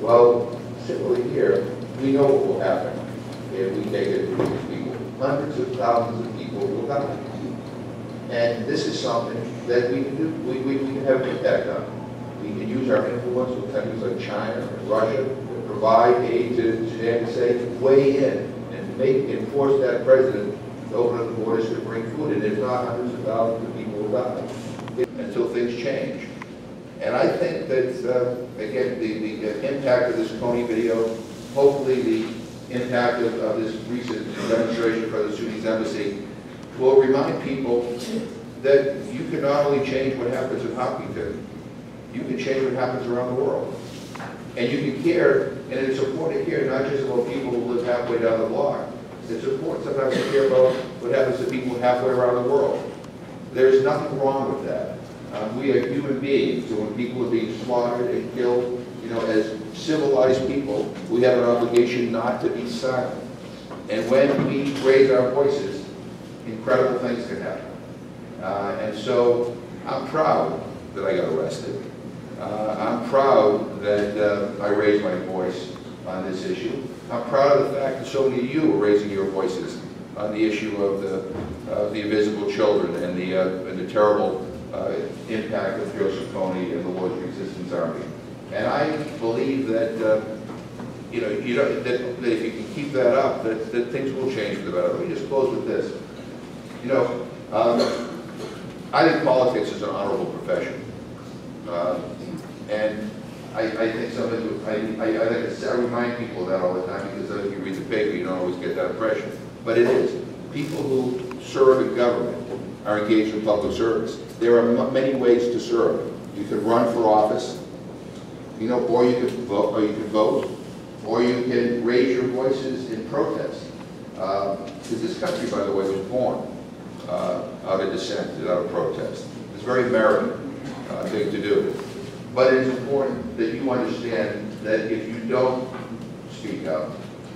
Well, similarly here, we know what will happen if we take it to these people. Hundreds of thousands of people will die. And this is something that we can do, we can have an impact on. We can use our influence with countries like China and Russia to provide aid to Sudan to say, weigh in and force that president to open up the borders to bring food. And if not, hundreds of thousands of people will die until things change. And I think that, again, the impact of this Coney video, hopefully the impact of this recent demonstration for the Sudanese embassy will remind people that you can not only change what happens in Hopkinton, you can change what happens around the world. And you can care, and it's important to care not just about people who live halfway down the block. It's important sometimes to care about what happens to people halfway around the world. There's nothing wrong with that. We are human beings, so when people are being slaughtered and killed, you know, as civilized people, we have an obligation not to be silent. And when we raise our voices, incredible things can happen. And so I'm proud that I got arrested. I'm proud that I raised my voice on this issue. I'm proud of the fact that so many of you are raising your voices on the issue of the invisible children and the terrible impact of Joseph Kony and the Lord's Resistance Army. And I believe that you know, that if you can keep that up, that things will change for the better. Let me just close with this. You know, I think politics is an honorable profession. And I think something, I remind people of that all the time, because if you read the paper, you don't always get that impression. But it is. People who serve in government are engaged in public service. There are many ways to serve. You can run for office, you know, or you can vote, or you can raise your voices in protest. Because this country, by the way, was born out of dissent and out of protest. It's a very American thing to do. But it's important that you understand that if you don't speak up,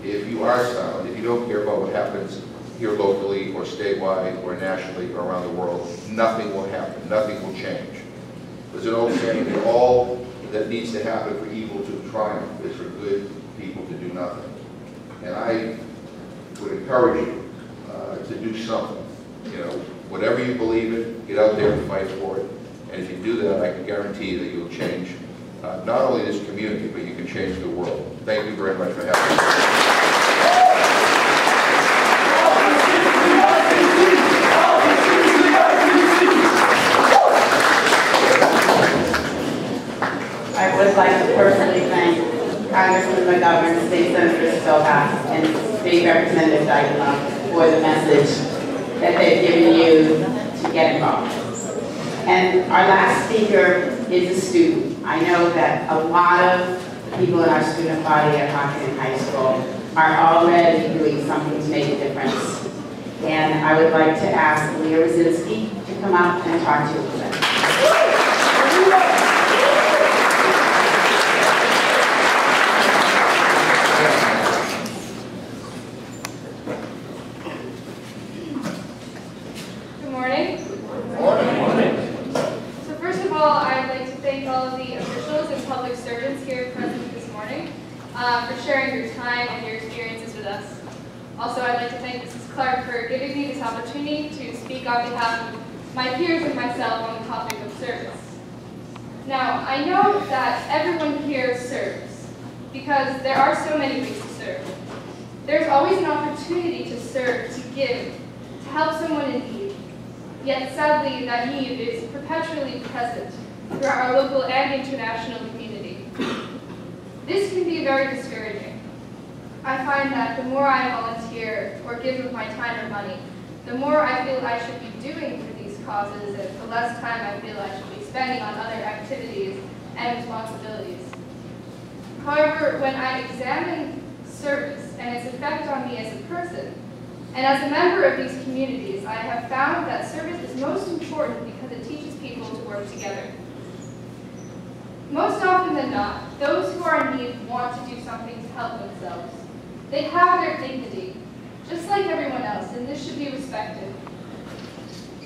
if you are silent, if you don't care about what happens here locally or statewide or nationally or around the world, nothing will happen, nothing will change. There's an old saying that all that needs to happen for evil to triumph is for good people to do nothing. And I would encourage you to do something. You know, whatever you believe in, get out there and fight for it. And if you do that, I can guarantee that you'll change not only this community, but you can change the world. Thank you very much for having me. I would like to personally thank Congressman McGovern, State Senator Stokox, and State Representative Dykeman for the message that they've given you to get involved. And our last speaker is a student. I know that a lot of people in our student body at Hopkins High School are already doing something to make a difference. And I would like to ask Leah Rosinski to come up and talk to you a little bit. For sharing your time and your experiences with us. Also, I'd like to thank Mrs. Clark for giving me this opportunity to speak on behalf of my peers and myself on the topic of service. Now, I know that everyone here serves, because there are so many ways to serve. There's always an opportunity to serve, to give, to help someone in need. Yet, sadly, that need is perpetually present throughout our local and international community. This can be very discouraging. I find that the more I volunteer or give of my time or money, the more I feel I should be doing for these causes, and the less time I feel I should be spending on other activities and responsibilities. However, when I examine service and its effect on me as a person, and as a member of these communities, I have found that service is most important because it teaches people to work together. Most often than not, those who are in need want to do something to help themselves. They have their dignity, just like everyone else, and this should be respected.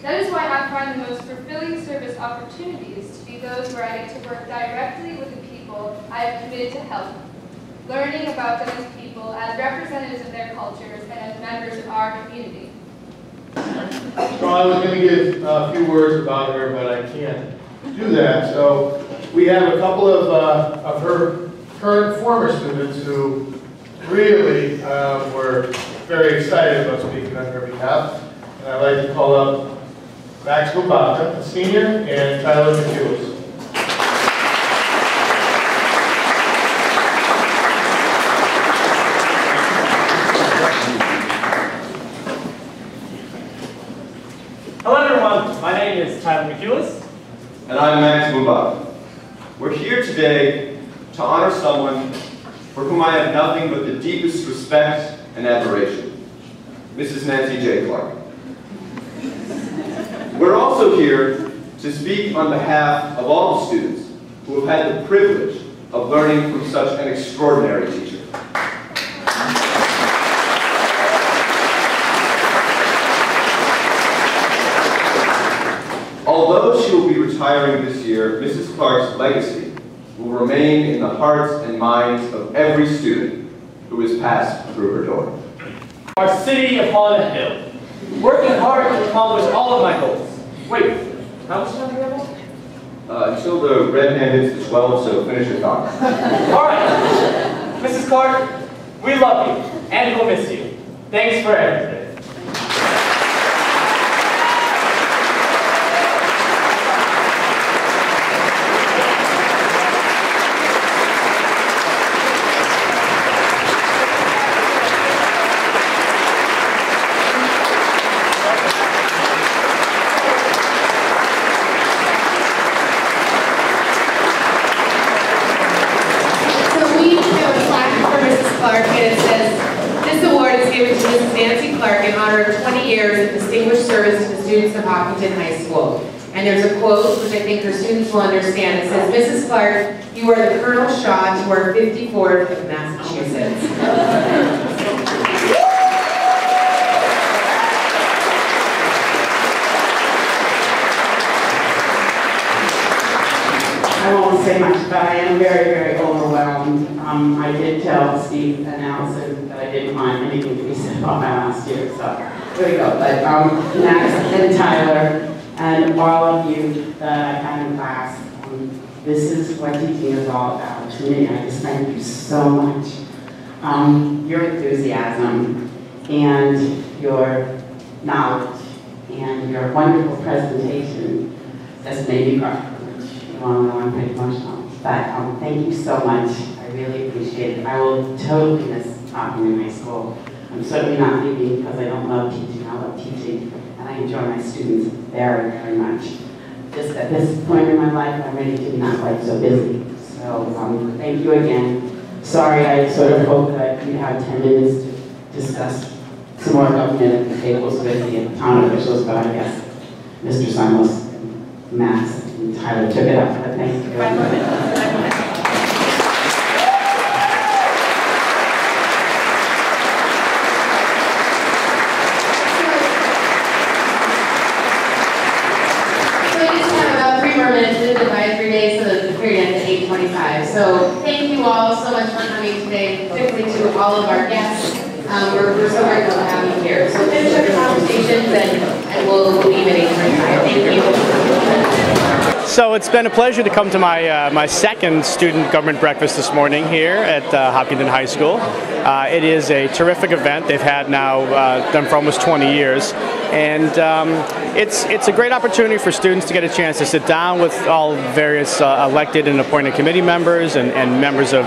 That is why I find the most fulfilling service opportunities to be those where I get to work directly with the people people, I am committed to help, learning about them as people, as representatives of their cultures, and as members of our community. So I was going to give a few words about her, but I can't do that. So we have a couple of her current former students who really were very excited about speaking on her behalf. And I'd like to call up Max Mbaka, a senior, and Tyler McHughes. Hello everyone, my name is Tyler McHughes. And I'm Max Mbaka. We're here today to honor someone for whom I have nothing but the deepest respect and admiration, Mrs. Nancy J. Clark. We're also here to speak on behalf of all the students who have had the privilege of learning from such an extraordinary teacher. Although she will be retiring this year, Mrs. Clark's legacy will remain in the hearts and minds of every student who has passed through her door. Our city upon a hill, working hard to accomplish all of my goals. Wait, how much time do we have? Until the red hand hits the 12, so finish your thought. All right, Mrs. Clark, we love you and we'll miss you. Thanks for everything. Nancy Clark in honor of 20 years of distinguished service to the students of Hopkinton High School. And there's a quote, which I think her students will understand. It says, "Mrs. Clark, you are the Colonel Shaw to our 54th of Massachusetts." I won't say much, but I am very, very overwhelmed. I did tell Steve and Allison that I didn't want anything to be said about my last year, so here we go. But Max and Tyler and all of you that I've had in class, this is what teaching is all about. To me, I just thank you so much. Your enthusiasm and your knowledge and your wonderful presentation just made me cry. I'm pretty emotional, but thank you so much. I really appreciate it. I will totally miss talking in high school. I'm certainly not leaving because I don't love teaching. I love teaching, and I enjoy my students very, very much. Just at this point in my life, I'm ready to not quite so busy. So thank you again. Sorry, I sort of hope that we'd have 10 minutes to discuss some more government at the tables with the town officials, but I guess Mr. Simons and Max and Tyler took it up, but thank you. So thank you all so much for coming today, particularly to all of our guests. We're so grateful to have you here. So finish up your conversations and we'll leave at 8:25. Thank you. So it's been a pleasure to come to my second student government breakfast this morning here at Hopkinton High School. It is a terrific event they've had now done for almost 20 years. And it's a great opportunity for students to get a chance to sit down with all various elected and appointed committee members and members of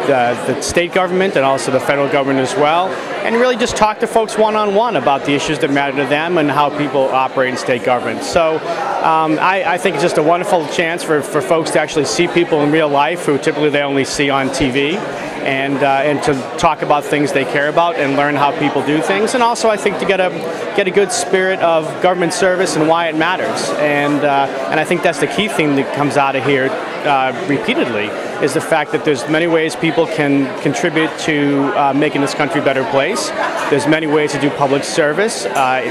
the state government and also the federal government as well, and really just talk to folks one-on-one about the issues that matter to them and how people operate in state government. So I think it's just a wonderful chance for folks to actually see people in real life who typically they only see on TV, and to talk about things they care about and learn how people do things, and also I think to get a good spirit of government service and why it matters. And I think that's the key thing that comes out of here repeatedly is the fact that there's many ways people can contribute to making this country a better place. There's many ways to do public service,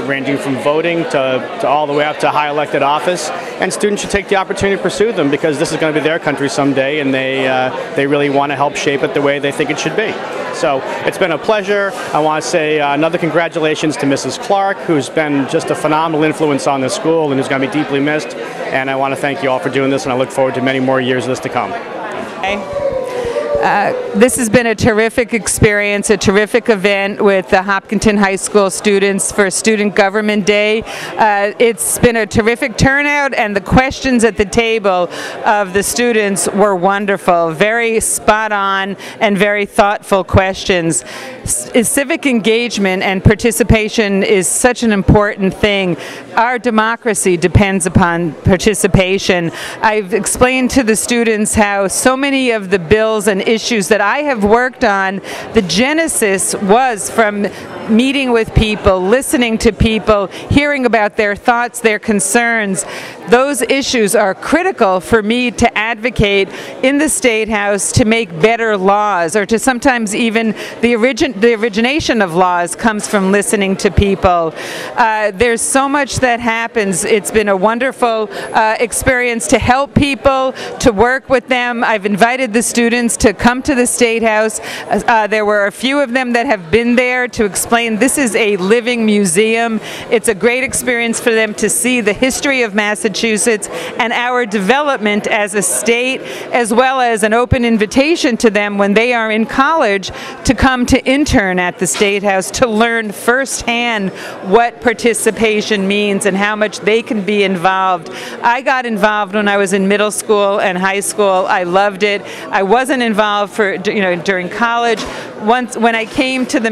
ranging from voting to all the way up to high elected office. And students should take the opportunity to pursue them because this is going to be their country someday, and they really want to help shape it the way they think it should be. So it's been a pleasure. I want to say another congratulations to Mrs. Clark, who's been just a phenomenal influence on the school and who's going to be deeply missed. And I want to thank you all for doing this, and I look forward to many more years of this to come. This has been a terrific experience, a terrific event with the Hopkinton High School students for Student Government Day. It's been a terrific turnout, and the questions at the table of the students were wonderful, very spot on and very thoughtful questions. Civic engagement and participation is such an important thing. Our democracy depends upon participation. I've explained to the students how so many of the bills and issues that I have worked on, the genesis was from meeting with people, listening to people, hearing about their thoughts, their concerns. Those issues are critical for me to advocate in the State House to make better laws, or to sometimes even the origination of laws comes from listening to people. There's so much that happens. It's been a wonderful experience to help people, to work with them. I've invited the students to come to the State House. There were a few of them that have been there to explain this is a living museum. It's a great experience for them to see the history of Massachusetts and our development as a state, as well as an open invitation to them when they are in college to come to intern at the State House to learn firsthand what participation means and how much they can be involved. I got involved when I was in middle school and high school. I loved it. I wasn't involved for during college. Once when I came to the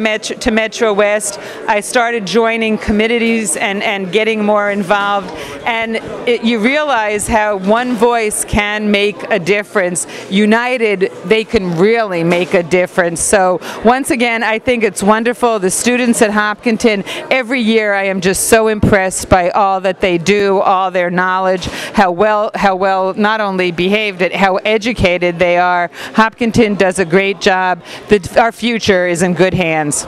Metro West, I started joining committees and getting more involved, and you realize how one voice can make a difference. United, they can really make a difference. So once again, I think it's wonderful. The students at Hopkinton, every year I am just so impressed by all that they do, all their knowledge, how well not only behaved, but how educated they are. Hopkinton does a great job. Our future is in good hands.